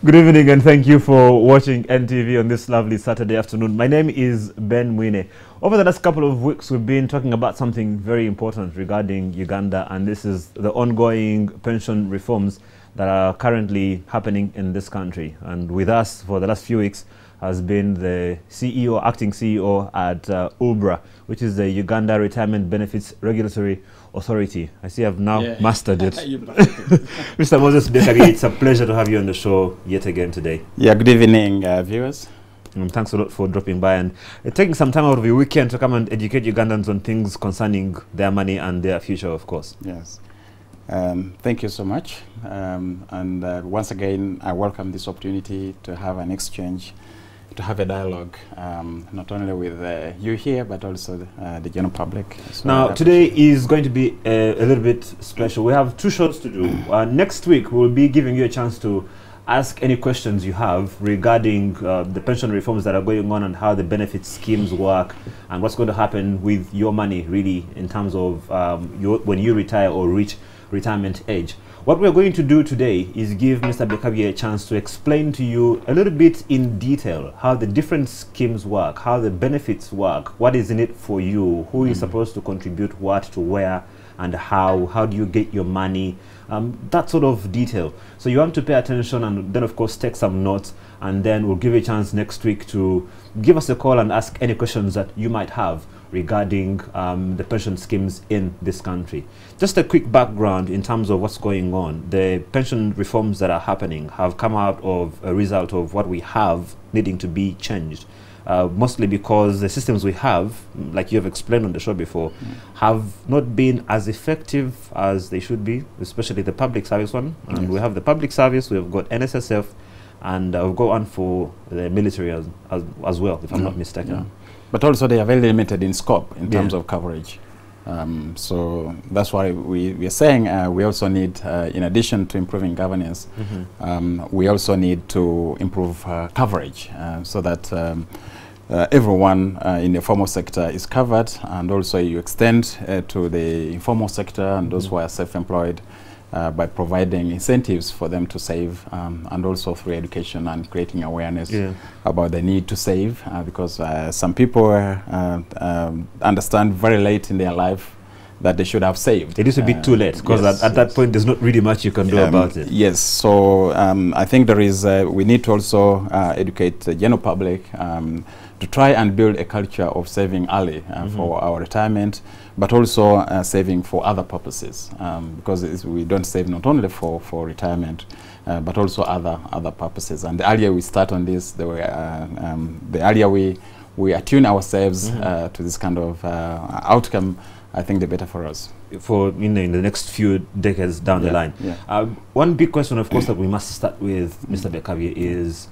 Good evening and thank you for watching NTV on this lovely Saturday afternoon. My name is Ben Mwine. Over the last couple of weeks, we've been talking about something very important regarding Uganda, and this is the ongoing pension reforms that are currently happening in this country. And with us for the last few weeks has been the CEO, acting CEO at Urbra, which is the Uganda Retirement Benefits Regulatory Authority. I see I've now mastered it. Mr. Moses Bekari, it's a pleasure to have you on the show yet again today. Yeah, good evening, viewers. Thanks a lot for dropping by and taking some time out of your weekend to come and educate Ugandans on things concerning their money and their future, of course. Yes. Thank you so much. Once again, I welcome this opportunity to have an exchange, to have a dialogue, not only with you here, but also the general public. So now, today is going to be a little bit special. We have two shows to do. Next week, we'll be giving you a chance to ask any questions you have regarding the pension reforms that are going on and how the benefit schemes work and what's going to happen with your money, really, in terms of when you retire or reach retirement age. What we're going to do today is give Mr. Bekabye a chance to explain to you a little bit in detail how the different schemes work, how the benefits work, what is in it for you, who is supposed to contribute what to where, and how do you get your money, that sort of detail. So you want to pay attention and then of course take some notes, and then we'll give you a chance next week to give us a call and ask any questions that you might have regarding the pension schemes in this country. Just a quick background in terms of what's going on. The pension reforms that are happening have come out of a result of what we have needing to be changed. Mostly because the systems we have, like you have explained on the show before, have not been as effective as they should be, especially the public service one. And we have the public service, we've got NSSF, and we've got one for the military as well, if I'm not mistaken. But also they are very limited in scope in terms of coverage. So that's why we are saying we also need, in addition to improving governance, we also need to improve coverage so that everyone in the formal sector is covered, and also you extend to the informal sector and those who are self-employed by providing incentives for them to save, and also through education and creating awareness about the need to save, because some people understand very late in their life that they should have saved. It is a bit too late, because at that point there's not really much you can do about it. Yes, so I think there is, we need to also educate the general public to try and build a culture of saving early for our retirement, but also saving for other purposes, because we don't save not only for retirement, but also other purposes. And the earlier we start on this, the earlier we attune ourselves to this kind of outcome, I think the better for us. For in the next few decades down the line. One big question, of course, that we must start with, Mr. Bekabye, is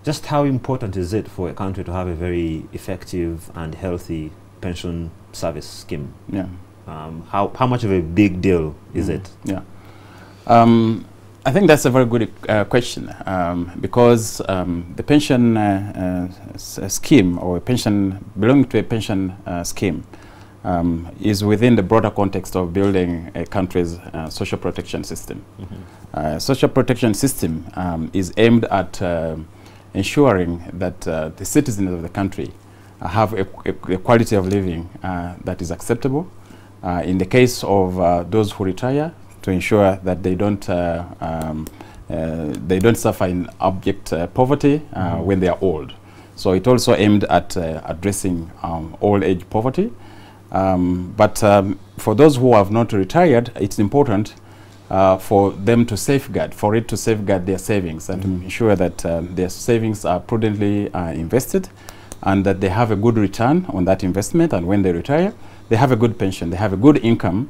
just how important is it for a country to have a very effective and healthy pension service scheme? How much of a big deal is it? I think that's a very good question, because the pension scheme, or pension belonging to a pension scheme, is within the broader context of building a country's social protection system. Social protection system is aimed at ensuring that the citizens of the country have a quality of living that is acceptable. In the case of those who retire, to ensure that they don't suffer in abject poverty when they are old. So it also aimed at addressing old age poverty. But for those who have not retired, it's important for them to safeguard, their savings, and to ensure that their savings are prudently invested, and that they have a good return on that investment, and when they retire, they have a good pension, they have a good income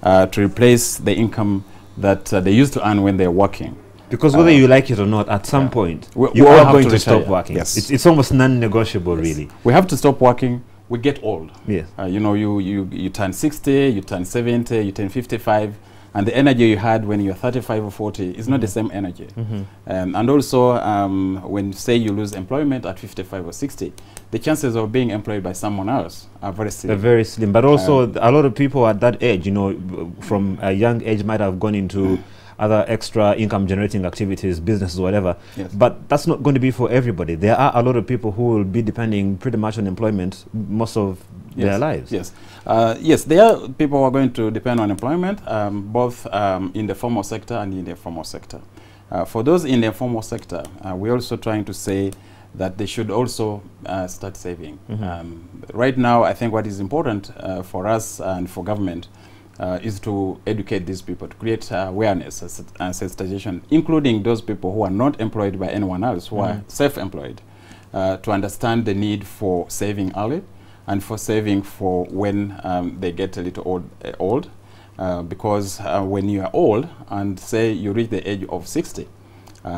to replace the income that they used to earn when they're working. Because whether you like it or not, at some point, you are going to stop working. It's almost non-negotiable, really. We have to stop working. We get old. You know, you turn 60, you turn 70, you turn 55, and the energy you had when you're 35 or 40 is not the same energy. And also, when say you lose employment at 55 or 60, the chances of being employed by someone else are very slim. They're very slim. But also, a lot of people at that age, you know, from a young age might have gone into other extra income generating activities, businesses, whatever. Yes. But that's not going to be for everybody. There are a lot of people who will be depending pretty much on employment most of their lives. Yes. Yes, there are people who are going to depend on employment, both in the formal sector and in the informal sector. For those in the informal sector, we're also trying to say that they should also start saving. Right now, I think what is important for us and for government is to educate these people, to create awareness and sensitization, including those people who are not employed by anyone else, who are self-employed, to understand the need for saving early and for saving for when they get a little old. Because when you are old and say you reach the age of 60,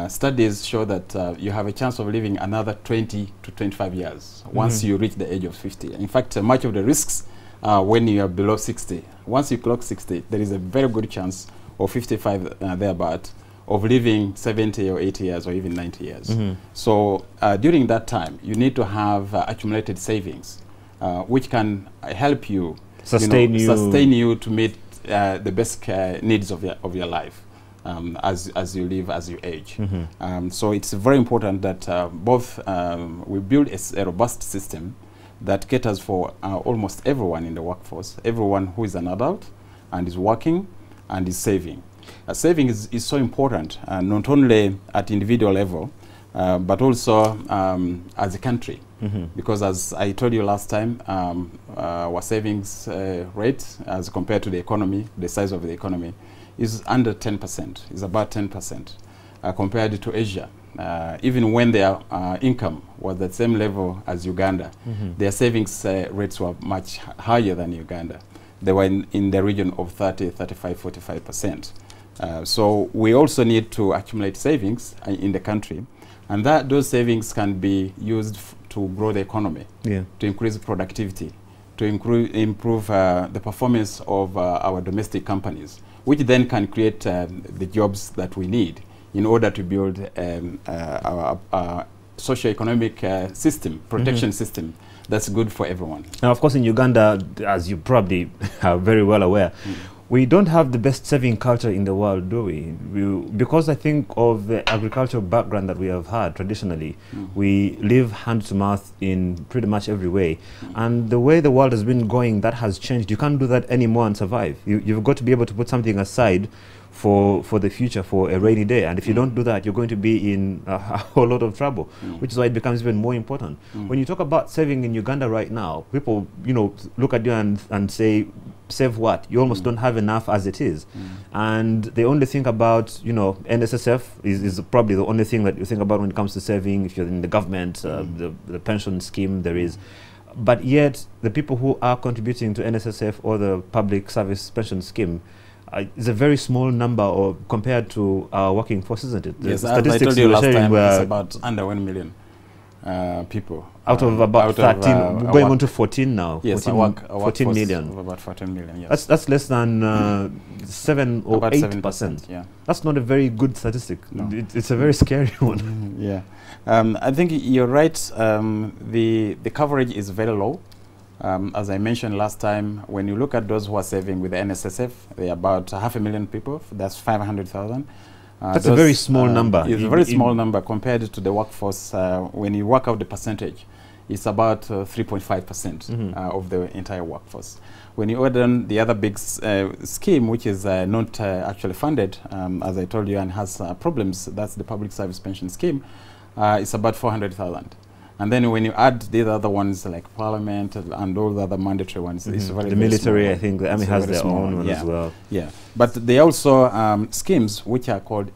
studies show that you have a chance of living another 20 to 25 years once you reach the age of 50. In fact, much of the risks when you are below 60. Once you clock 60, there is a very good chance, or 55 thereabout, of living 70 or 80 years or even 90 years. So during that time, you need to have accumulated savings, which can help you sustain you to meet the basic needs of your life as you live, as you age. So it's very important that both we build a robust system that caters for almost everyone in the workforce, everyone who is an adult and is working and is saving. Saving is so important, not only at individual level, but also as a country. Because as I told you last time, our savings rate as compared to the economy, the size of the economy, is under 10%, is about 10% compared to Asia. Even when their income was at the same level as Uganda, their savings rates were much higher than Uganda. They were in the region of 30, 35, 45%. So we also need to accumulate savings in the country, and those savings can be used to grow the economy, to increase productivity, to improve the performance of our domestic companies, which then can create the jobs that we need in order to build our socio-economic system, protection system that's good for everyone. Now, of course, in Uganda, as you probably are very well aware, we don't have the best saving culture in the world, do we? Because I think of the agricultural background that we have had traditionally, we live hand to mouth in pretty much every way. And the way the world has been going, that has changed. You can't do that anymore and survive. You've got to be able to put something aside for the future, for a rainy day. And if you don't do that, you're going to be in a whole lot of trouble, which is why it becomes even more important. When you talk about saving in Uganda right now, people, look at you and say, save what? You almost don't have enough as it is. And they only think about, NSSF is probably the only thing that you think about when it comes to saving. If you're in the government, the pension scheme there is. But yet, the people who are contributing to NSSF or the public service pension scheme is a very small number compared to our working force, isn't it? Yes, as I told you last time, it's about under 1 million people. Out of about 13, going on to 14 now. Yes, 14 million. About 14 million, yes. That's less than 7 or 8%. Yeah. That's not a very good statistic. No. It's a very scary one. Yeah. I think you're right. The coverage is very low. As I mentioned last time, when you look at those who are saving with the NSSF, they're about 500,000 people. That's 500,000. That's a very small number. It's a very small number compared to the workforce. When you work out the percentage, it's about 3.5% of the entire workforce. When you add on the other big scheme, which is not actually funded, as I told you, and has problems, that's the public service pension scheme, it's about 400,000. And then when you add these other ones like Parliament and all the other mandatory ones, it's very, the military, I think the army has their own one as well. Yeah, but there are also schemes which are called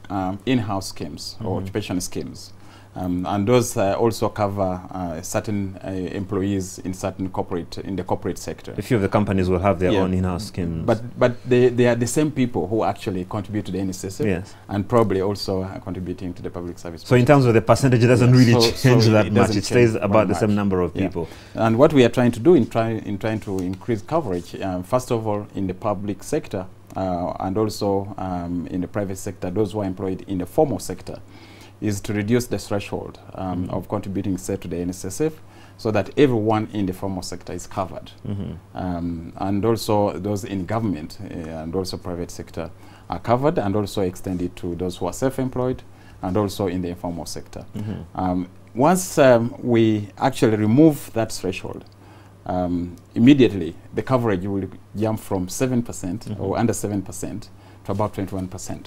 in-house schemes or occupation schemes. And those also cover certain employees in the corporate sector. A few of the companies will have their own in-house schemes. But they are the same people who actually contribute to the NSSF and probably also are contributing to the public service. So in terms of the percentage, it doesn't really change that much. It stays about the same number of people. And what we are trying to do in trying to increase coverage, first of all, in the public sector and also in the private sector, those who are employed in the formal sector, is to reduce the threshold of contributing, say, to the NSSF so that everyone in the formal sector is covered. And also those in government and also private sector are covered, and also extended to those who are self-employed and also in the informal sector. Once we actually remove that threshold, immediately the coverage will jump from 7% or under 7% to about 21%.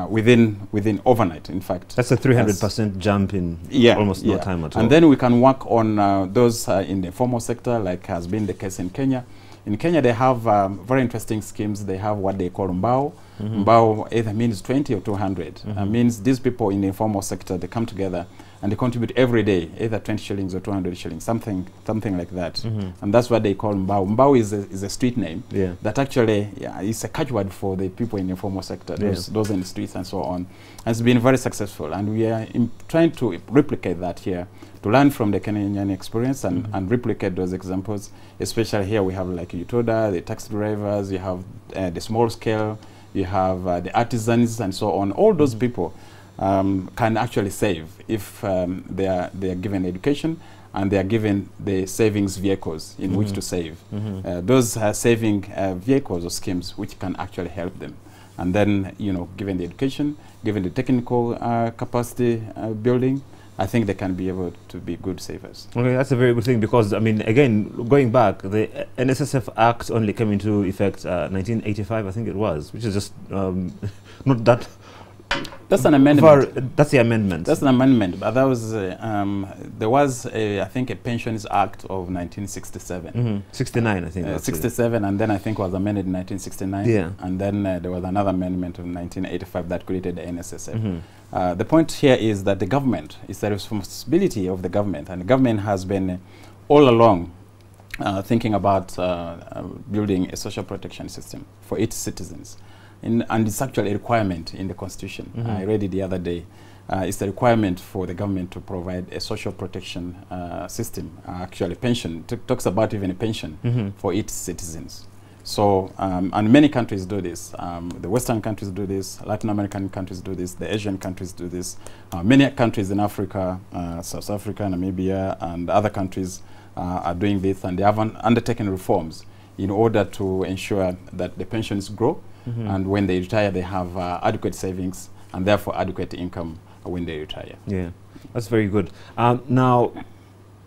Within overnight, in fact. That's a 300% jump in almost no time at all. And then we can work on those in the formal sector, like has been the case in Kenya. In Kenya, they have very interesting schemes. They have what they call mbao. Mbao either means 20 or 200. Means these people in the informal sector, they come together and they contribute every day, either 20 shillings or 200 shillings, something like that. And that's what they call mbao. Mbao is a street name that actually is a catchword for the people in the informal sector, those in the streets and so on. And it's been very successful, and we are trying to replicate that here, to learn from the Kenyan experience and replicate those examples. Especially here we have like Utoda, the taxi drivers, you have the small scale, you have the artisans and so on. All those people can actually save if they are given education and they are given the savings vehicles in which to save. Those are saving vehicles or schemes which can actually help them. And then, you know, given the education, given the technical capacity building, I think they can be able to be good savers. Okay, that's a very good thing, because, I mean, again, going back, the NSSF Act only came into effect 1985, I think it was, which is just not that... That's an amendment. That's the amendment. That's an amendment. But that was there was I think a Pensions Act of 1967. 69, I think. 67, and then I think was amended in 1969. Yeah. And then there was another amendment of 1985 that created the NSSF. The point here is that the government, it's the responsibility of the government, and the government has been all along thinking about building a social protection system for its citizens. And it's actually a requirement in the Constitution. I read it the other day. It's a requirement for the government to provide a social protection system, actually pension. Talks about even a pension for its citizens. So, and many countries do this. The Western countries do this, Latin American countries do this, the Asian countries do this. Many countries in Africa, South Africa, Namibia, and other countries are doing this, and they have undertaken reforms in order to ensure that the pensions grow, and when they retire, they have adequate savings and therefore adequate income when they retire. Yeah, that's very good. Now,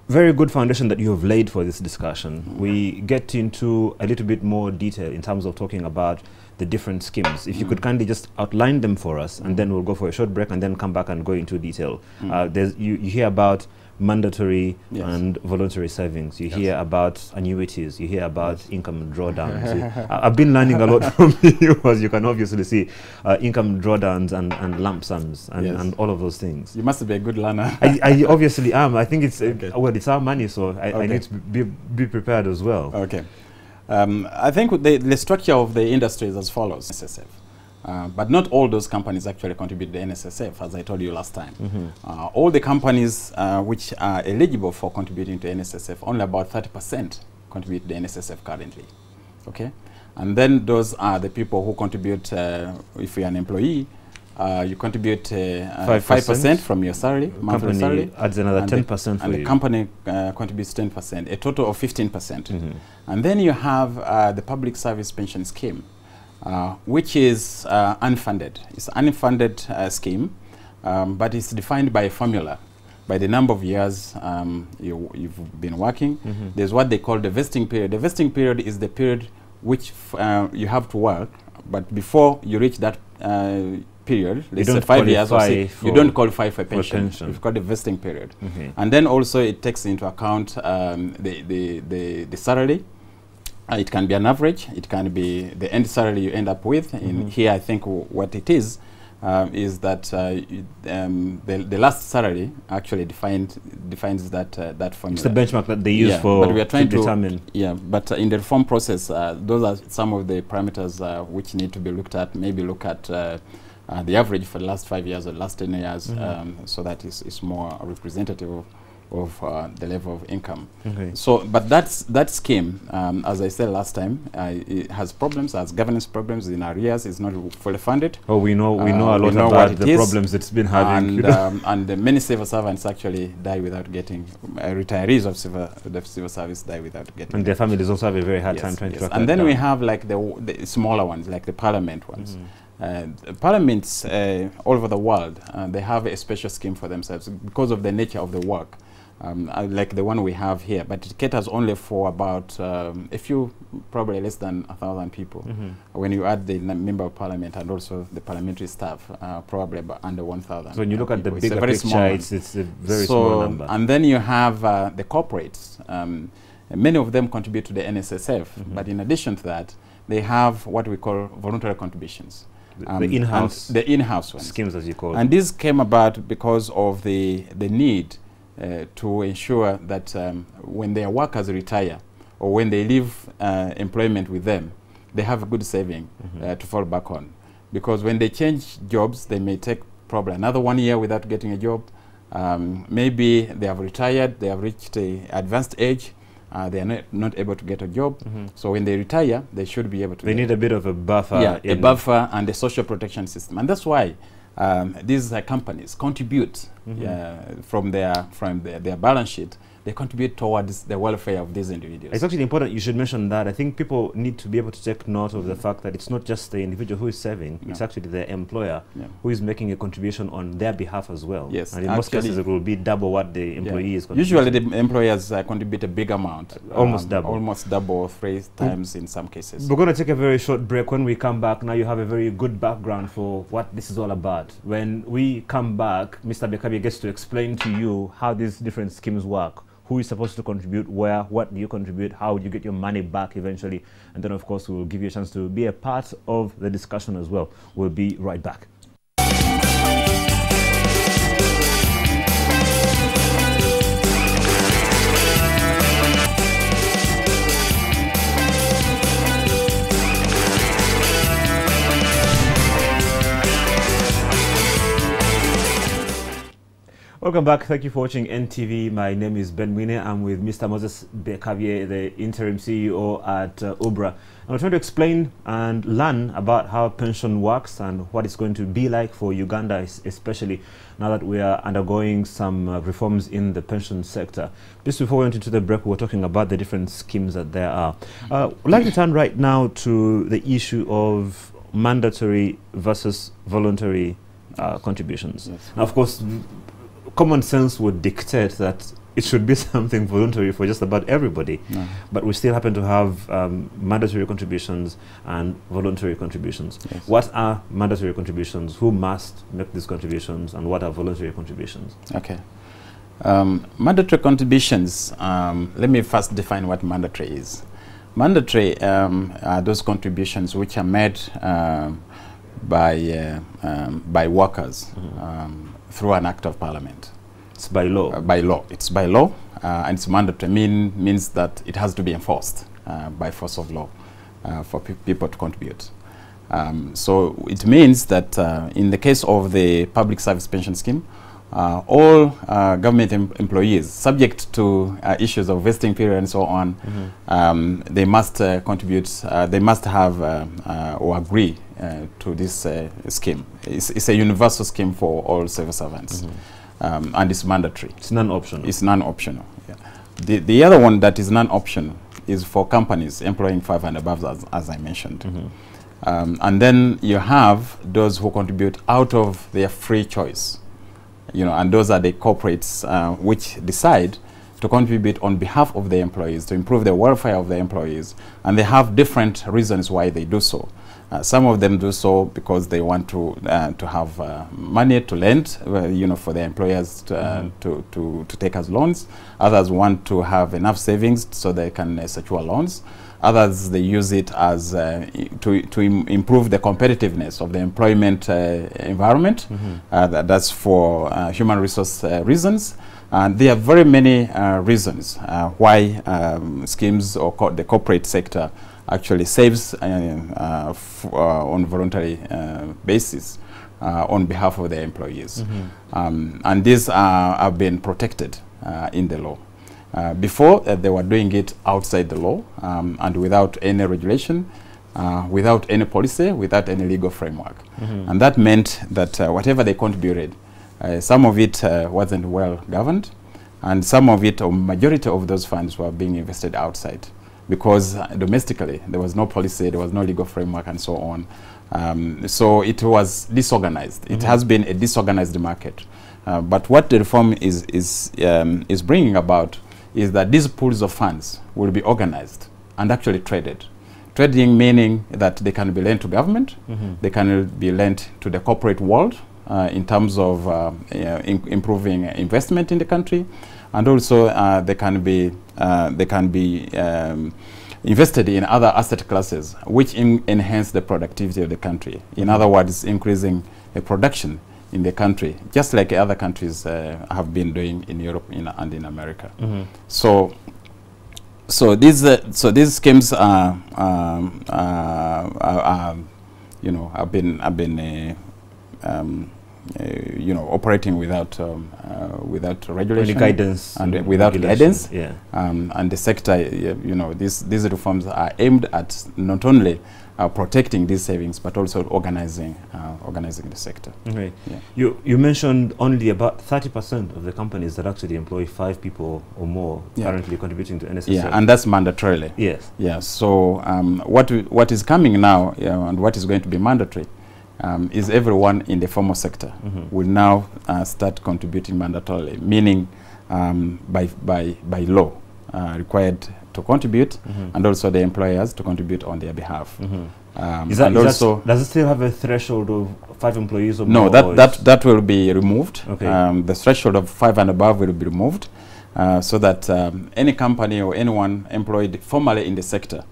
very good foundation that you have laid for this discussion. We get into a little bit more detail in terms of talking about the different schemes. If you could kindly just outline them for us, and then we'll go for a short break and then come back and go into detail. You hear about mandatory and voluntary savings. You hear about annuities. You hear about income drawdowns. I've been learning a lot from you, as you can obviously see. Income drawdowns and lump sums and all of those things. You must be a good learner. I obviously am. I think it's well, it's our money, so I need to be prepared as well. Okay. I think the structure of the industry is as follows. NSSF. But not all those companies actually contribute to the NSSF, as I told you last time. All the companies which are eligible for contributing to NSSF, only about 30% contribute to the NSSF currently. Okay? And then those are the people who contribute, if you're an employee, you contribute 5% from your salary, monthly salary. Adds another 10% for and the company contributes 10%, a total of 15%. And then you have the public service pension scheme, which is unfunded. It's an unfunded scheme, but it's defined by a formula, by the number of years you've been working. There's what they call the vesting period. The vesting period is the period which you have to work, but before you reach that period, let's say 5 years or 6, you don't qualify for pension. It's called the vesting period. And then also it takes into account the salary. It can be an average, it can be the end salary you end up with. In here, I think what it is that the last salary actually defines that formula. It's the benchmark that they use for but we are trying to determine. Yeah, but in the reform process, those are some of the parameters which need to be looked at. Maybe look at the average for the last 5 years or last 10 years, so that it's more representative of the level of income. Okay. So, but that scheme, as I said last time, it has problems, has governance problems in areas. It's not fully funded. Oh, we know a lot about the problems it's been having. And many civil servants actually die without getting, retirees of the civil service die without getting. And their families also have a very hard time trying to track And then down. we have like the smaller ones, like the parliament ones. Parliaments all over the world, they have a special scheme for themselves because of the nature of the work. Like the one we have here, but it caters only for about a few, probably less than 1,000 people. When you add the member of parliament and also the parliamentary staff, probably about under 1,000. So when you look at the people. bigger picture, it's a very small number. And then you have the corporates. Many of them contribute to the NSSF, but in addition to that, they have what we call voluntary contributions. The in-house ones. Schemes, as you call And them. this came about because of the need to ensure that when their workers retire or when they leave employment with them, they have a good saving to fall back on. Because when they change jobs, they may take probably another 1 year without getting a job. Maybe they have retired, they have reached an advanced age, they are not able to get a job. So when they retire, they should be able to. They need a bit of a buffer. Yeah, a buffer and a social protection system. And that's why these companies contribute from their balance sheet. They contribute towards the welfare of these individuals. It's actually important you should mention that. I think people need to be able to take note of the fact that it's not just the individual who is serving, it's actually the employer who is making a contribution on their behalf as well. Yes. And in most cases it will be double what the employee is contributing. Usually the employers contribute a big amount. Almost double. Almost double, 3 times in some cases. We're going to take a very short break. When we come back, now you have a very good background for what this is all about. When we come back, Mr. Bekabi gets to explain to you how these different schemes work. Who is supposed to contribute where, what do you contribute, how do you get your money back eventually, and then of course we'll give you a chance to be a part of the discussion as well. We'll be right back. Welcome back. Thank you for watching NTV. My name is Ben Mwine. I'm with Mr. Moses Bekabi, the interim CEO at Urbra. I'm trying to explain and learn about how pension works and what it's going to be like for Uganda, especially now that we are undergoing some reforms in the pension sector. Just before we went into the break, we were talking about the different schemes that there are. I'd like to turn right now to the issue of mandatory versus voluntary contributions. Yes. Now, of course, common sense would dictate that it should be something voluntary for just about everybody, but we still happen to have mandatory contributions and voluntary contributions. Yes. What are mandatory contributions? Who must make these contributions, and what are voluntary contributions? Okay. Mandatory contributions, let me first define what mandatory is. Mandatory are those contributions which are made by workers through an act of parliament. It's by law. By law. It's by law, and it's mandatory. Means that it has to be enforced by force of law for people to contribute. So it means that in the case of the public service pension scheme, all government employees, subject to issues of vesting period and so on, they must contribute, they must have or agree to this scheme. It's a universal scheme for all civil servants, and it's mandatory. It's non-optional. It's non-optional. Yeah. The other one that is non-optional is for companies employing 5 and above, as I mentioned. And then you have those who contribute out of their free choice. And those are the corporates which decide to contribute on behalf of the employees to improve the welfare of the employees, and they have different reasons why they do so. Some of them do so because they want to have money to lend, for their employers to take as loans. Others want to have enough savings so they can secure loans. Others, they use it as to improve the competitiveness of the employment environment. That's for human resource reasons. And there are very many reasons why schemes or the corporate sector actually saves on voluntary basis on behalf of their employees. And these have been protected in the law. Before, they were doing it outside the law and without any regulation, without any policy, without any legal framework. And that meant that whatever they contributed, some of it wasn't well governed, and some of it, or majority of those funds, were being invested outside, because domestically there was no policy, there was no legal framework, and so on. So it was disorganized. It has been a disorganized market. But what the reform is bringing about is that these pools of funds will be organized and actually traded. Trading meaning that they can be lent to government, they can be lent to the corporate world in terms of improving investment in the country, and also they can be invested in other asset classes which enhance the productivity of the country. In other words, increasing production in the country, just like other countries have been doing in Europe and in America. So these schemes you know, have been you know, operating without regulation, guidance, and without guidance. Yeah. And the sector, you know, these reforms are aimed at not only protecting these savings, but also organizing the sector. Okay. Yeah. You mentioned only about 30% of the companies that actually employ 5 people or more currently contributing to NSSF. Yeah, and that's mandatorily. Yes. Yeah. So what is coming now, and what is going to be mandatory, is everyone in the formal sector will now start contributing mandatorily, meaning by law required to contribute, and also the employers to contribute on their behalf. Does it still have a threshold of 5 employees or more? No, that will be removed. Okay. The threshold of 5 and above will be removed, so that any company or anyone employed formally in the sector,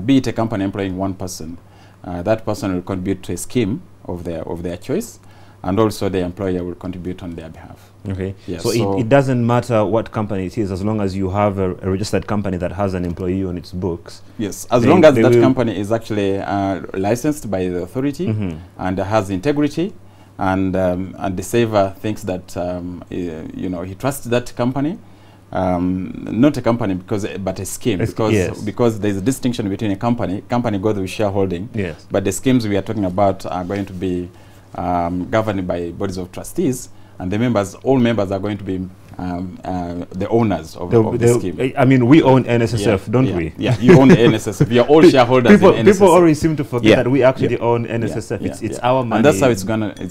be it a company employing 1 person, that person will contribute to a scheme of their choice, and also the employer will contribute on their behalf. Okay. Yeah, so it doesn't matter what company it is, as long as you have a registered company that has an employee on its books. Yes, as long as that company is actually licensed by the authority and has integrity, and the saver thinks that you know, he trusts that company. Not a company but a scheme, because there's a distinction between a company goes with shareholding, but the schemes we are talking about are going to be governed by bodies of trustees, and all members are going to be the owners of the scheme. I mean, we own NSSF, don't we? Yeah, you own the NSSF. We are all shareholders in NSSF. People always seem to forget that we actually own NSSF. It's our money. And that's how it's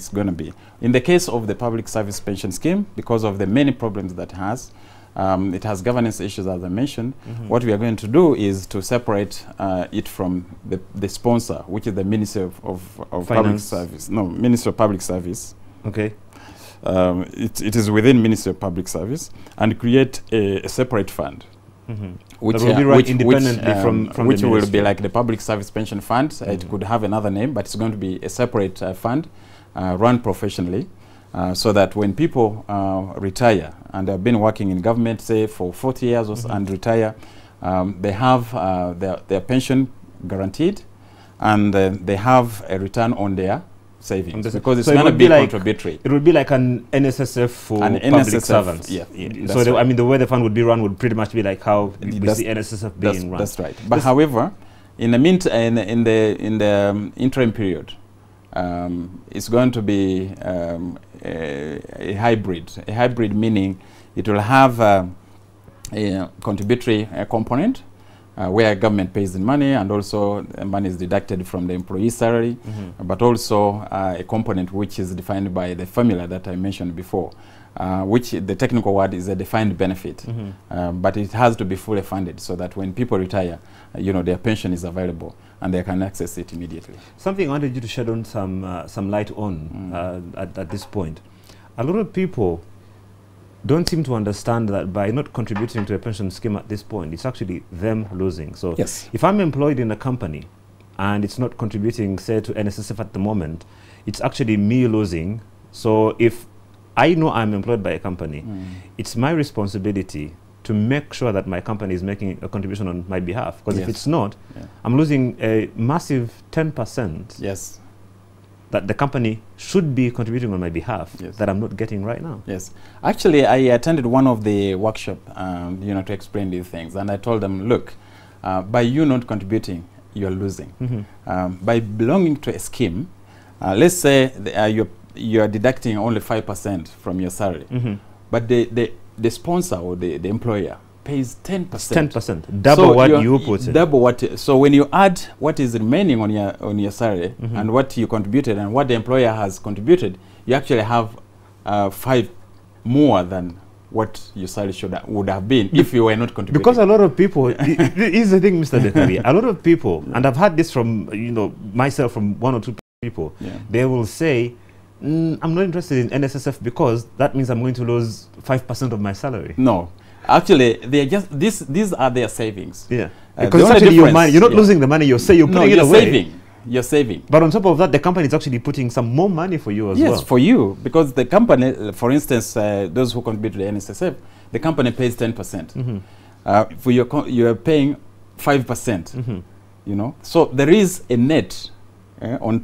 gonna be. In the case of the public service pension scheme, because of the many problems that it has governance issues, as I mentioned. What we are going to do is to separate it from the sponsor, which is the Ministry of Public Service. No, Ministry of Public Service. Okay. It is within Ministry of Public Service, and create a separate fund, which will be run independently from which will be like the Public Service Pension Fund. It could have another name, but it's going to be a separate fund run professionally. So that when people retire and have been working in government, say for 40 years or so, and retire, they have their pension guaranteed, and they have a return on their savings, because it's going to be contributory. It would be like an NSSF for public servants. Yeah. So I mean, the way the fund would be run would pretty much be like how we see NSSF being run. That's right. But however, in the interim period, it's going to be a hybrid. A hybrid meaning it will have a contributory component where government pays the money, and also money is deducted from the employee's salary, but also a component which is defined by the formula that I mentioned before, which the technical word is a defined benefit, but it has to be fully funded so that when people retire, you know, their pension is available and they can access it immediately. Something I wanted you to shed on some light on at this point. A lot of people don't seem to understand that by not contributing to a pension scheme at this point, it's actually them losing. So if I'm employed in a company and it's not contributing, say, to NSSF at the moment, it's actually me losing. So if I know I'm employed by a company, it's my responsibility to make sure that my company is making a contribution on my behalf. Because if it's not, I'm losing a massive 10%. that the company should be contributing on my behalf Yes. that I'm not getting right now. Yes. Actually, I attended one of the workshop, to explain these things. And I told them, look, by you not contributing, you're losing. By belonging to a scheme, let's say you're deducting only 5% from your salary, but the sponsor or the employer pays 10%. 10%, double what you put in. Double what. So when you add what is remaining on your salary and what you contributed and what the employer has contributed, you actually have 5 more than what your salary would have been if you were not contributing. Because a lot of people, here's the thing, Mr. Bekabi, a lot of people, and I've had this from myself, from 1 or 2 people, they will say, I'm not interested in NSSF because that means I'm going to lose 5% of my salary. No. Actually, they're just these are their savings. Yeah, because it's actually your money. You're not losing the money. You're putting it away. You're saving. But on top of that, the company is actually putting some more money for you as well. Yes, for you, because the company, for instance, those who contribute to the NSSF, the company pays 10%. For you're paying 5%. So there is a net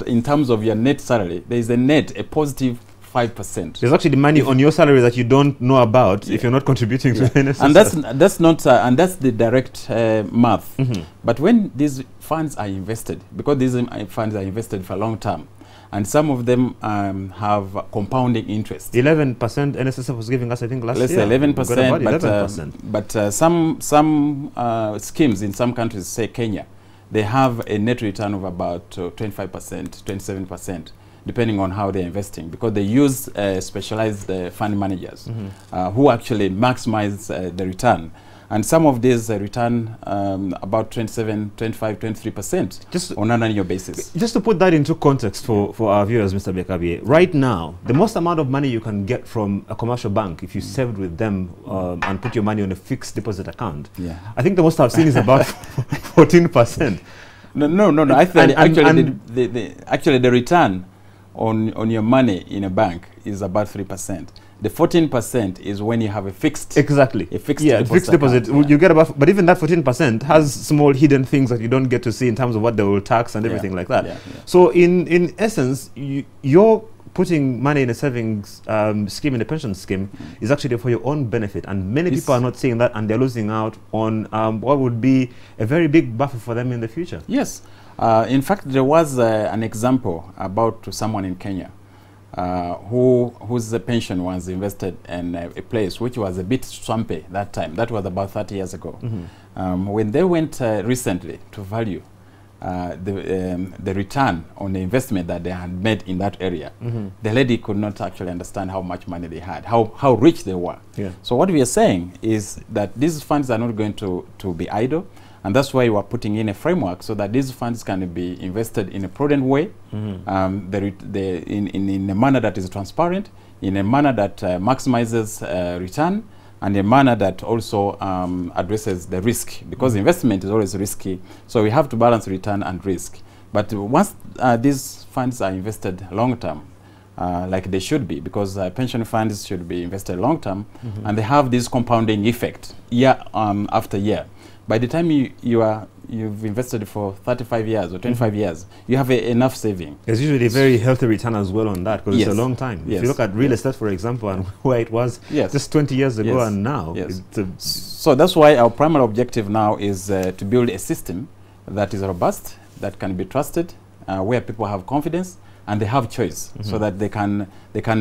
in terms of your net salary. There is a positive 5%. There's actually money on your salary that you don't know about if you're not contributing to NSSF. And that's not and that's the direct math. But when these funds are invested, because these funds are invested for a long term, and some of them have compounding interest. 11% NSSF was giving us, I think, last year. Let's say 11%, 11%. But some schemes in some countries, say Kenya, they have a net return of about 25%, 27%. Depending on how they're investing, because they use specialized fund managers who actually maximize the return. And some of these return about 27, 25, 23% on an annual basis. Just to put that into context for our viewers, Mr. Bekabi, right now, the most amount of money you can get from a commercial bank, if you saved with them and put your money on a fixed deposit account, I think the most I've seen is about 14%. No. I think actually the return on your money in a bank is about 3%. The 14% is when you have a fixed deposit. You get about, but even that 14% has small hidden things that you don't get to see in terms of what they will tax and everything like that. So in essence, you're putting money in a savings scheme, in a pension scheme, is actually for your own benefit, and many people are not seeing that, and they're losing out on what would be a very big buffer for them in the future. Yes. In fact, there was an example about someone in Kenya whose pension was invested in a place which was a bit swampy that time. That was about 30 years ago. When they went recently to value the return on the investment that they had made in that area, the lady could not actually understand how much money they had, how rich they were. So what we are saying is that these funds are not going to be idle. And that's why we are putting in a framework so that these funds can be invested in a prudent way, in a manner that is transparent, in a manner that maximizes return, and a manner that also addresses the risk, because investment is always risky. So we have to balance return and risk. But once these funds are invested long term, like they should be, because pension funds should be invested long term, and they have this compounding effect year after year. By the time you've invested for 35 years or 25 years, you have enough saving. There's usually a very healthy return as well on that, because it's a long time. If you look at real estate, for example, and where it was just 20 years ago and now. So that's why our primary objective now is to build a system that is robust, that can be trusted, where people have confidence and they have choice, so that they can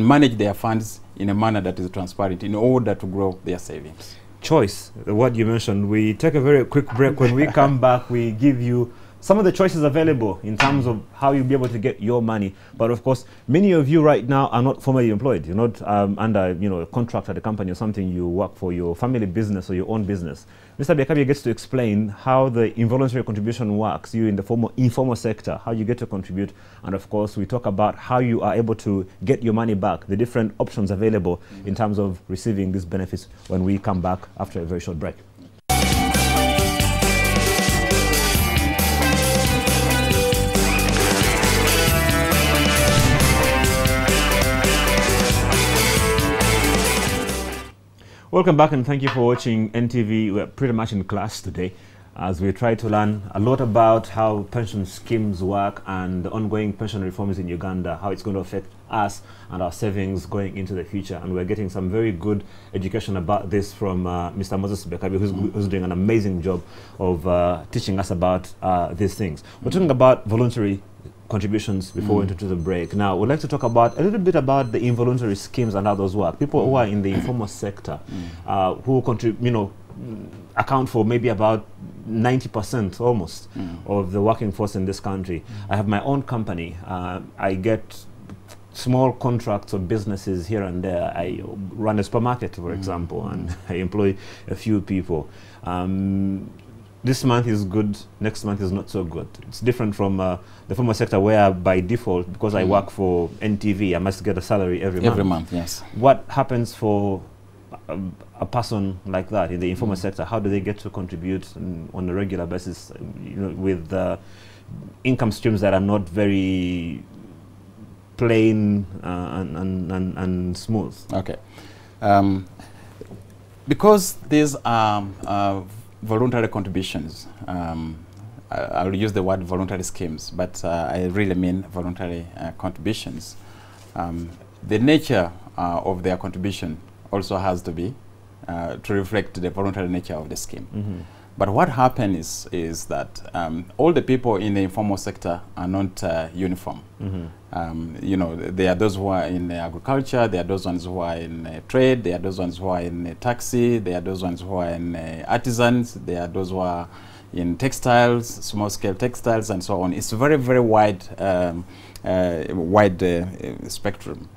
manage their funds in a manner that is transparent in order to grow their savings. Choice, the word you mentioned. We take a very quick break. When we come back, we give you some of the choices available in terms of how you'll be able to get your money. But of course, many of you right now are not formally employed. You're not under a contract at a company or something. You work for your family business or your own business. Mr. Bekabi gets to explain how the involuntary contribution works, you in the informal sector, how you get to contribute. And of course, we talk about how you are able to get your money back, the different options available in terms of receiving these benefits when we come back after a very short break. Welcome back, and thank you for watching NTV. We're pretty much in class today. as we try to learn a lot about how pension schemes work and the ongoing pension reforms in Uganda, how it's going to affect us and our savings going into the future. And we're getting some very good education about this from Mr. Moses Bekabi, who's doing an amazing job of teaching us about these things. We're talking about voluntary contributions before we went into the break. Now, we'd like to talk about a little bit about the involuntary schemes and how those work. People who are in the informal sector, who contribute, account for maybe about 90% almost of the working force in this country. I have my own company. I get small contracts or businesses here and there. I run a supermarket, for example, and I employ a few people. This month is good, next month is not so good. It's different from the formal sector where by default, because I work for NTV, I must get a salary every month. Every month, yes. What happens for a person like that in the informal sector? How do they get to contribute on a regular basis, with income streams that are not very plain and smooth? Okay. Because these are voluntary contributions, I'll use the word voluntary schemes, but I really mean voluntary contributions. The nature of their contribution also has to be to reflect the voluntary nature of the scheme. But what happens is that all the people in the informal sector are not uniform. There are those who are in agriculture, there are those ones who are in trade, there are those ones who are in taxi, there are those ones who are in artisans, there are those who are in textiles, small-scale textiles, and so on. It's a very, very wide spectrum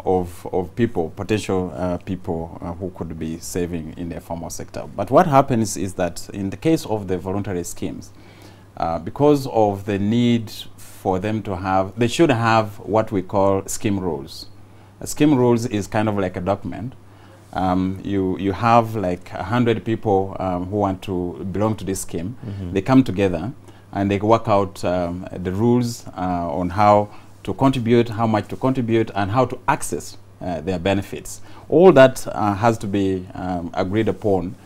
of people, potential people who could be saving in the formal sector. But what happens is that in the case of the voluntary schemes, because of the need for them to have, they should have what we call scheme rules. Scheme rules is kind of like a document. You have like 100 people who want to belong to this scheme. They come together and they work out the rules on how to contribute, how much to contribute, and how to access their benefits. All that has to be agreed upon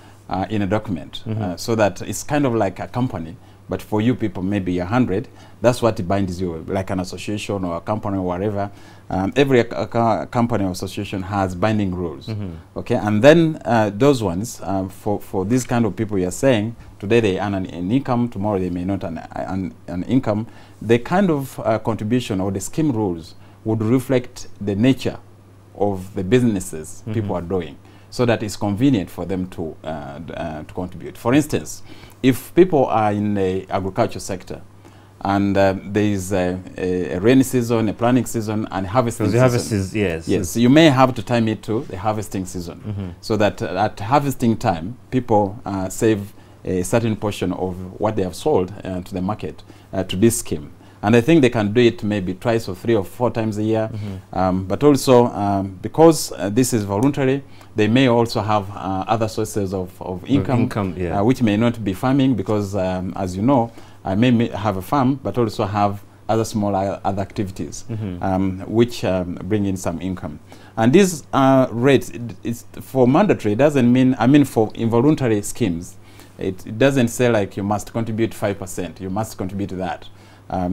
in a document, so that it's kind of like a company. But for you people, maybe 100, that's what binds you, like an association or a company or whatever. Every company or association has binding rules. Okay, and then those ones, for these kind of people you're saying, today they earn an income, tomorrow they may not earn an income. The kind of contribution or the scheme rules would reflect the nature of the businesses people are doing, so that it's convenient for them to contribute. For instance, if people are in the agriculture sector and there is a rainy season, a planting season, and harvesting season. Harvest is, yes. You may have to time it to the harvesting season, so that at harvesting time, people save a certain portion of what they have sold to the market to this scheme. And I think they can do it maybe twice or 3 or 4 times a year. But also, because this is voluntary, they may also have other sources of income, which may not be farming, because as you know, I may have a farm, but also have other small other activities, which bring in some income. And these rates, it's for mandatory, doesn't mean, for involuntary schemes, it doesn't say like you must contribute 5%, you must contribute to that.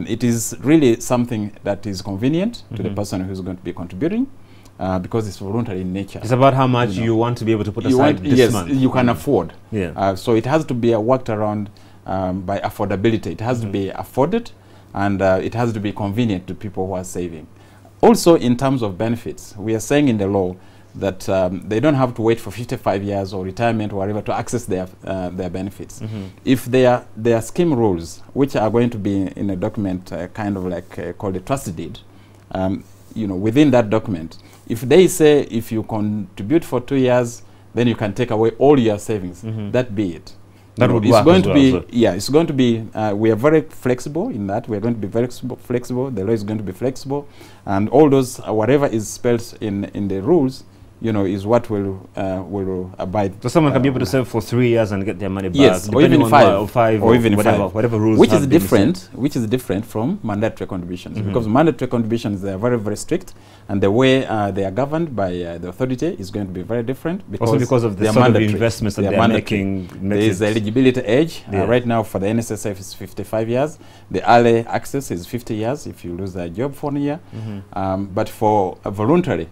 It is really something that is convenient to the person who's going to be contributing, because it's voluntary in nature. It's about how much you want to be able to put aside this month. You can afford. So it has to be worked around by affordability. It has to be afforded, and it has to be convenient to people who are saving. Also, in terms of benefits, we are saying in the law that they don't have to wait for 55 years or retirement or whatever to access their benefits. If their scheme rules, which are going to be in a document kind of like called a trust deed, within that document, if they say if you contribute for 2 years, then you can take away all your savings, that be it. That would it's work going as to well, be, so. it's going to be, we are very flexible in that. We are going to be very flexible. The law is going to be flexible. And all those, whatever is spelled in the rules, is what will abide. So someone can be able to save for 3 years and get their money back. Yes, or even five, or even whatever rules. Which is different from mandatory contributions, because mandatory contributions, they are very, very strict, and the way they are governed by the authority is going to be very different, because of the sort of investments that they are making. There is the eligibility age. Right now for the NSSF is 55 years. The early access is 50 years if you lose a job for 1 year. But for voluntary,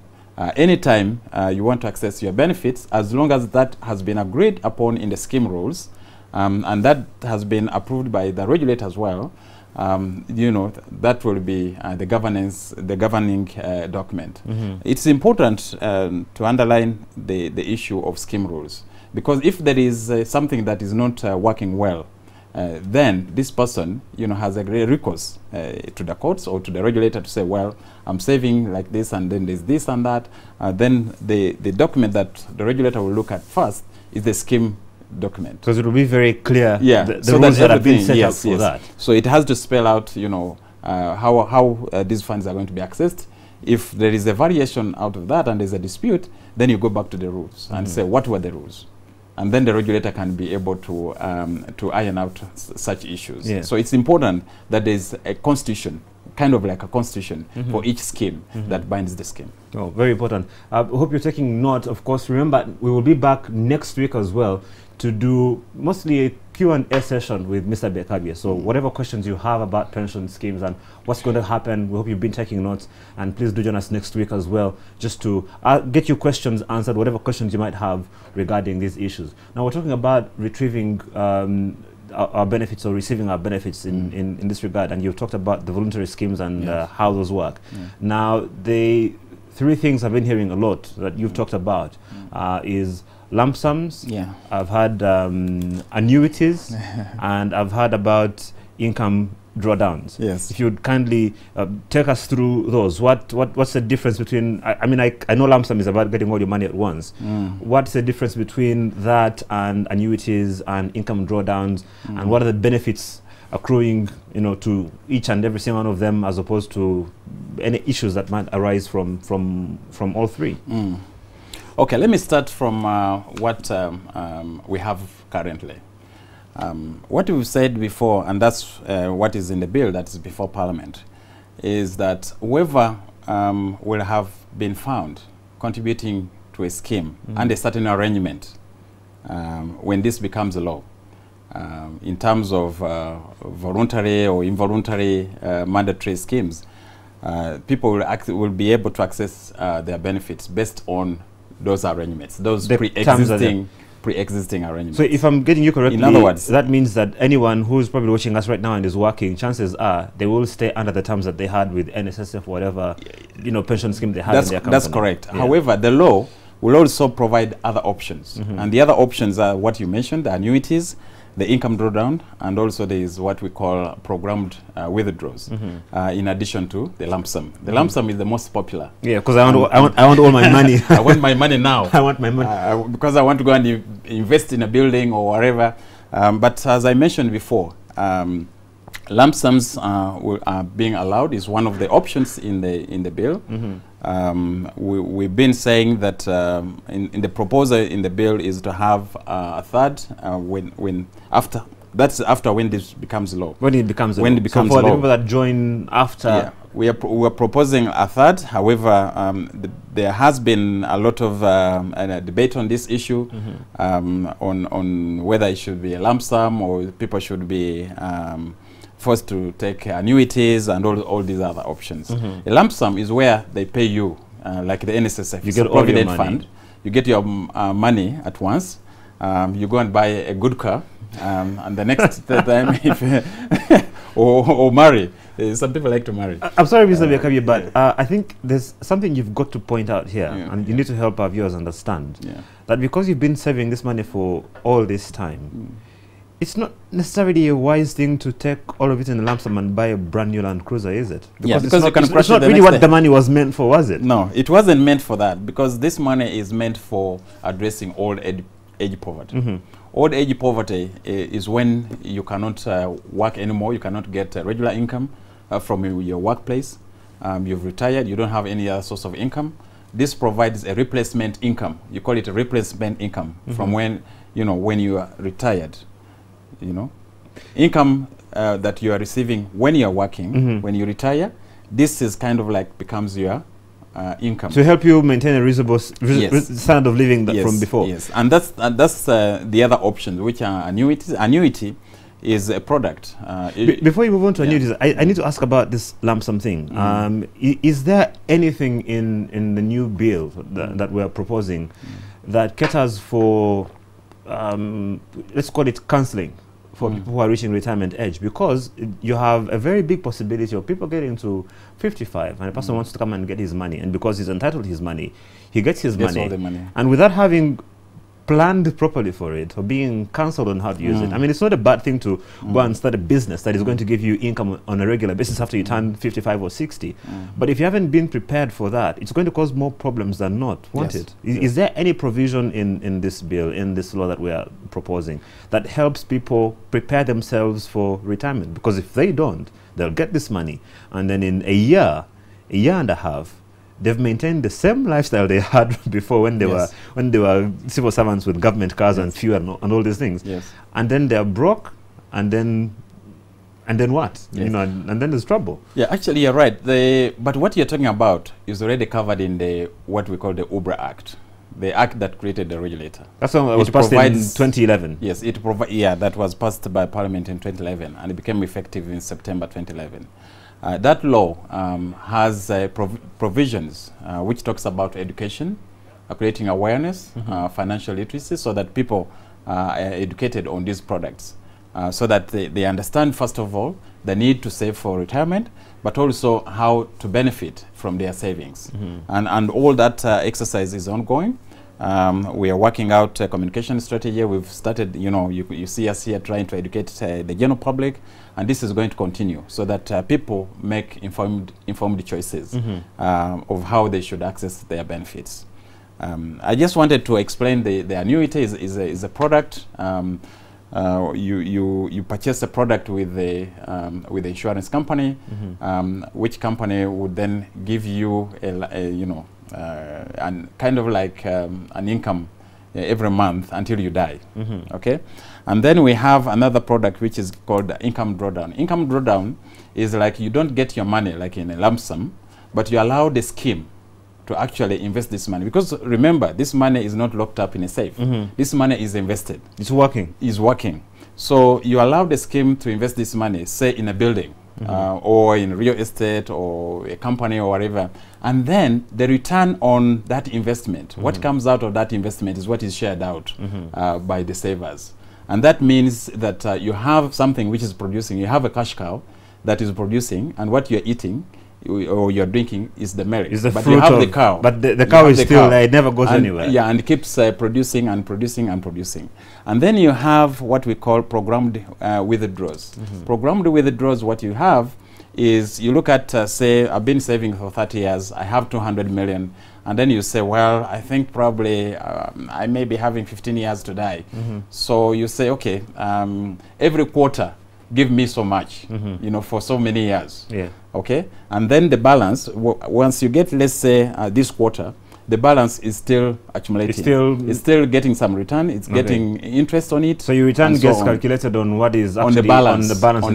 anytime you want to access your benefits, as long as that has been agreed upon in the scheme rules, and that has been approved by the regulator as well, that will be the governing document. It's important to underline the issue of scheme rules, because if there is something that is not working well, then this person, has a great recourse to the courts or to the regulator to say, well, I'm saving like this, and then there's this and that. Then the document that the regulator will look at first is the scheme document. Because it will be very clear, the so rules that have been set up for that. So it has to spell out, how these funds are going to be accessed. If there is a variation out of that and there's a dispute, then you go back to the rules and say, what were the rules? And then the regulator can be able to iron out such issues. So it's important that there's a constitution, kind of like a constitution for each scheme that binds the scheme. Oh, very important. I hope you're taking note. Of course, remember, we will be back next week as well to do mostly a Q&A session with Mr. Bekabie. So whatever questions you have about pension schemes and what's going to happen, we hope you've been taking notes. And please do join us next week as well, just to get your questions answered, whatever questions you might have regarding these issues. Now, we're talking about retrieving our benefits or receiving our benefits in this regard. And you've talked about the voluntary schemes and how those work. Now, the three things I've been hearing a lot that you've talked about is lump sums. I've had annuities, and I've heard about income drawdowns. If you'd kindly take us through those. What's the difference between? I know lump sum is about getting all your money at once. What's the difference between that and annuities and income drawdowns, and what are the benefits accruing, to each and every single one of them, as opposed to any issues that might arise from all three? Okay, let me start from what we have currently. What we've said before, and that's what is in the bill that is before Parliament, is that whoever will have been found contributing to a scheme under a certain arrangement, when this becomes a law, in terms of voluntary or involuntary mandatory schemes, people will be able to access their benefits based on those arrangements, those pre-existing arrangements. So if I'm getting you correctly, in other words, that means that anyone who's probably watching us right now and is working, chances are they will stay under the terms that they had with NSSF, whatever pension scheme they had in their company. That's correct. However, the law will also provide other options, and the other options are what you mentioned: the annuities, the income drawdown, and also there is what we call programmed withdrawals, in addition to the lump sum. The lump sum is the most popular. Yeah, because I want all my money. I want my money now. I want my money. Because I want to go and invest in a building or whatever. But as I mentioned before, lump sums are being allowed is one of the options in the bill. We've been saying that in the proposal in the bill is to have a third after when this becomes law. When it becomes law. So for the people that join after, we are proposing a third. However, there has been a lot of debate on this issue, on whether it should be a lump sum or people should be forced to take annuities and all these other options. A lump sum is where they pay you, like the NSSF. You get all your money. Fund. You get your money at once. You go and buy a good car, and the next time, or marry. Some people like to marry. I'm sorry, Mr. Bekabie, but I think there's something you've got to point out here, and you need to help our viewers understand that because you've been saving this money for all this time, it's not necessarily a wise thing to take all of it in a lump sum and buy a brand new Land Cruiser, is it? Because it's you can crash not really what the money was meant for, was it? No, it wasn't meant for that, because this money is meant for addressing old age poverty. Old age poverty is when you cannot work anymore, you cannot get regular income from your workplace. You've retired, you don't have any other source of income. this provides a replacement income. You call it a replacement income from when, when you are retired, income that you are receiving when you are working, when you retire, this is kind of like becomes your income. To help you maintain a reasonable standard of living from before. Yes, and that's the other option, which are annuities. Annuity is a product. Before you move on to annuities, I need to ask about this lump sum thing. Is there anything in the new bill that we are proposing that caters for, let's call it counseling, for people who are reaching retirement age? Because you have a very big possibility of people getting to 55 and a person wants to come and get his money, and because he's entitled to his money, he gets his money. All the money. And without having planned properly for it or being counseled on how to use it. I mean, it's not a bad thing to go and start a business that is going to give you income on a regular basis after you turn 55 or 60. But if you haven't been prepared for that, it's going to cause more problems than not, won't it? Is there any provision in this bill, in this law that we are proposing, that helps people prepare themselves for retirement? Because if they don't, they'll get this money, and then in a year and a half, they've maintained the same lifestyle they had before when they were civil servants with government cars and fuel and all these things. And then they're broke, and then what? And then there's trouble. Yeah, actually you're right. But what you're talking about is already covered in what we call the Urbra Act, the act that created the regulator. That's what was passed in 2011. Yes, that was passed by Parliament in 2011, and it became effective in September 2011. That law has provisions which talks about education, creating awareness, financial literacy, so that people are educated on these products, so that they understand, first of all, the need to save for retirement, but also how to benefit from their savings. And all that exercise is ongoing. We are working out a communication strategy. We've started, you see us here trying to educate the general public, and this is going to continue so that people make informed choices of how they should access their benefits. I just wanted to explain the annuity is a product. You purchase a product with the insurance company, which company would then give you and kind of like an income every month until you die. Okay, and then we have another product which is called income drawdown. Income drawdown is like you don't get your money like in a lump sum, but you allow the scheme to actually invest this money, because remember, this money is not locked up in a safe. This money is invested. It's working. It's working. So you allow the scheme to invest this money, say in a building, or in real estate or a company or whatever, and then the return on that investment, what comes out of that investment is what is shared out by the savers. And that means that you have something which is producing. You have a cash cow that is producing, and what you're eating or you're drinking is the milk. But you have the cow. But the cow is still there, it never goes anywhere. Yeah, and it keeps producing and producing and producing. And then you have what we call programmed withdrawals. Programmed withdrawals, what you have is you look at, say, I've been saving for 30 years, I have 200 million, and then you say, well, I think probably I may be having 15 years to die. So you say, okay, every quarter, give me so much, for so many years. Okay, and then the balance, once you get, let's say, this quarter, the balance is still accumulating. It's still getting some return. It's getting interest on it. So your return gets calculated on what is actually on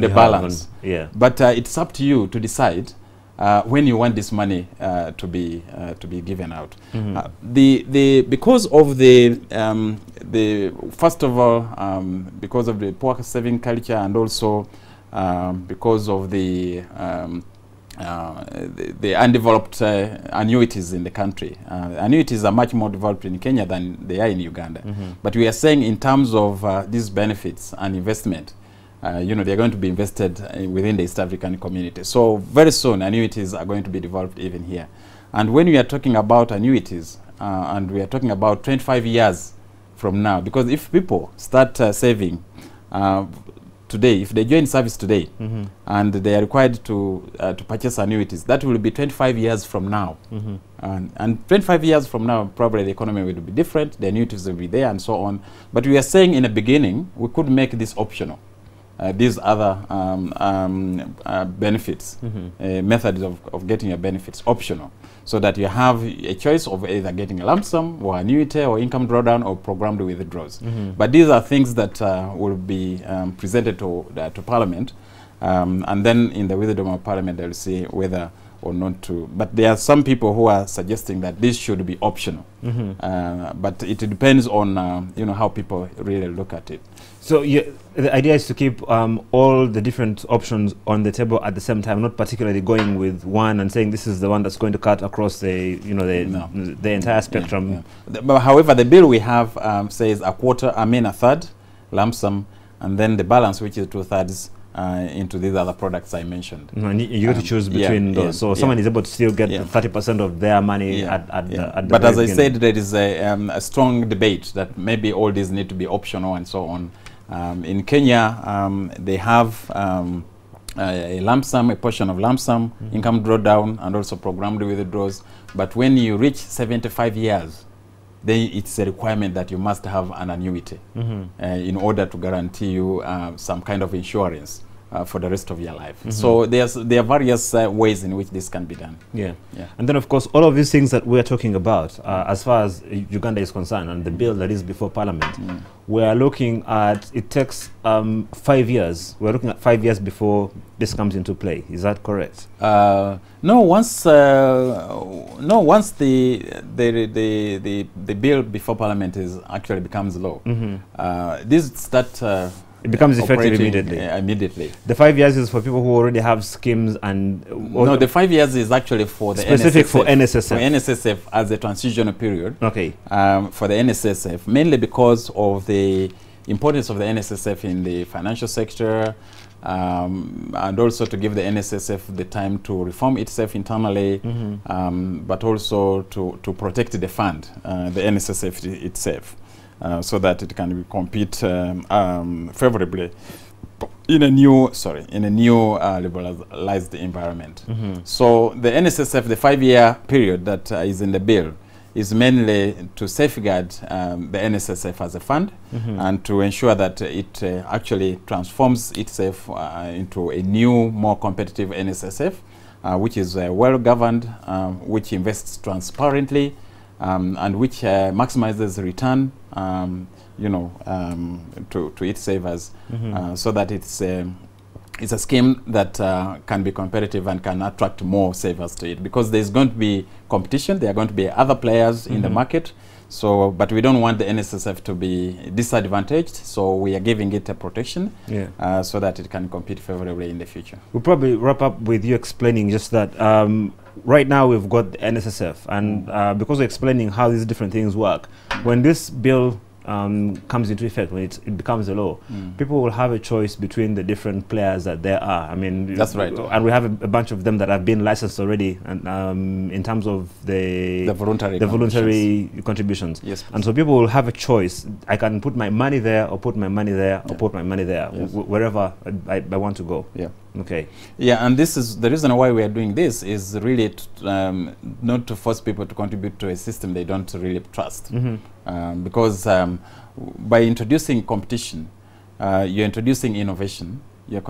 the balance. Yeah. But it's up to you to decide when you want this money to be given out. Because of the first of all, because of the poor saving culture, and also because of the undeveloped annuities in the country. Annuities are much more developed in Kenya than they are in Uganda. But we are saying in terms of these benefits and investment, they're going to be invested within the East African community. So very soon annuities are going to be developed even here. And when we are talking about annuities, and we are talking about 25 years from now, because if people start saving today, if they join service today, and they are required to purchase annuities, that will be 25 years from now. And 25 years from now, probably the economy will be different, the annuities will be there, and so on. But we are saying in the beginning, we could make this optional. these other benefits, methods of getting your benefits optional, so that you have a choice of either getting a lump sum or annuity or income drawdown or programmed withdrawals. But these are things that will be presented to Parliament, and then in the wisdom of Parliament they'll see whether or not to. But there are some people who are suggesting that this should be optional. But it depends on you know, how people really look at it. So the idea is to keep all the different options on the table at the same time, not particularly going with one and saying this is the one that's going to cut across the, you know, the entire spectrum. But however, the bill we have says a third lump sum, and then the balance, which is 2/3, into these other products I mentioned. And you got to choose between those. So someone is able to still get 30% of their money at the But as I said, there is a strong debate that maybe all these need to be optional and so on. In Kenya, they have a lump sum, a portion of lump sum, income drawdown, and also programmed withdrawals. But when you reach 75 years, then it's a requirement that you must have an annuity in order to guarantee you some kind of insurance for the rest of your life. So there are various ways in which this can be done. And then of course all of these things that we're talking about, as far as Uganda is concerned, and the bill that is before Parliament, we're looking at, it takes 5 years. We're looking at 5 years before this comes into play. Is that correct? No, once once the bill before Parliament actually becomes law, this start it becomes effective immediately. Immediately. The 5 years is for people who already have schemes and... No, the 5 years is actually for the specific NSSF. for NSSF. For NSSF as a transitional period. Okay. For the NSSF, mainly because of the importance of the NSSF in the financial sector, and also to give the NSSF the time to reform itself internally, but also to protect the fund, the NSSF itself. So that it can compete favorably in a new liberalized environment. So the NSSF, the 5-year period that is in the bill, is mainly to safeguard the NSSF as a fund and to ensure that it actually transforms itself into a new, more competitive NSSF, which is well governed, which invests transparently, and which maximizes return, you know, to its savers, so that it's a scheme that can be competitive and can attract more savers to it, because there's going to be competition. There are going to be other players in the market. So, but we don't want the NSSF to be disadvantaged, so we are giving it a protection so that it can compete favorably in the future. We'll probably wrap up with you explaining just that right now we've got the NSSF, and because we're explaining how these different things work, when this bill comes into effect, when it becomes a law, people will have a choice between the different players that there are. I mean, that's right. And we have a bunch of them that have been licensed already, and in terms of the voluntary contributions. Yes. And so people will have a choice. I can put my money there, or put my money there, or put my money there, wherever I want to go. Okay. Yeah, and this is the reason why we are doing this, is really not to force people to contribute to a system they don't really trust. Because by introducing competition, you're introducing innovation, you're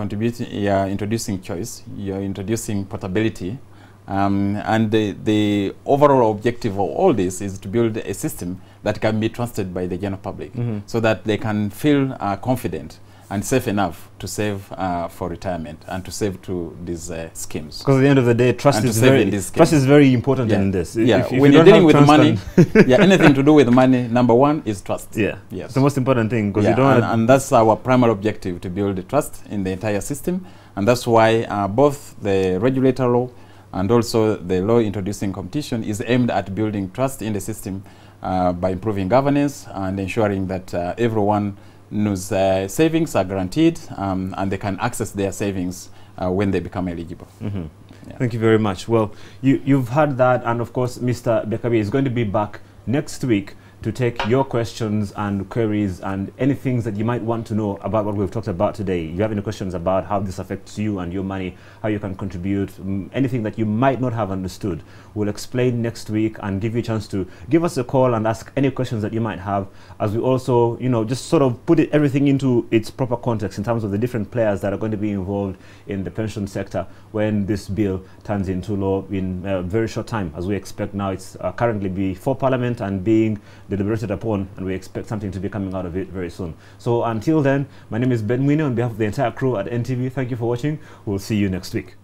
introducing choice, you're introducing portability, and the overall objective of all this is to build a system that can be trusted by the general public, so that they can feel confident and safe enough to save for retirement and to save to these schemes. Because at the end of the day, trust is very important in this. If when you're dealing with money, anything to do with money, number one is trust. It's the most important thing, because you don't. And that's our primary objective, to build the trust in the entire system, and that's why both the regulator law and also the law introducing competition is aimed at building trust in the system by improving governance and ensuring that everyone whose savings are guaranteed, and they can access their savings when they become eligible. Thank you very much. Well, you've heard that, and of course Mr. Bekabi is going to be back next week to take your questions and queries and any things that you might want to know about what we've talked about today. If you have any questions about how this affects you and your money, how you can contribute, anything that you might not have understood, we'll explain next week and give you a chance to give us a call and ask any questions that you might have, as we also, you know, just sort of put everything into its proper context in terms of the different players that are going to be involved in the pension sector when this bill turns into law in a very short time, as we expect now. It's currently before Parliament and being deliberated upon, and we expect something to be coming out of it very soon. So until then, my name is Ben Mwine on behalf of the entire crew at NTV. Thank you for watching. We'll see you next week.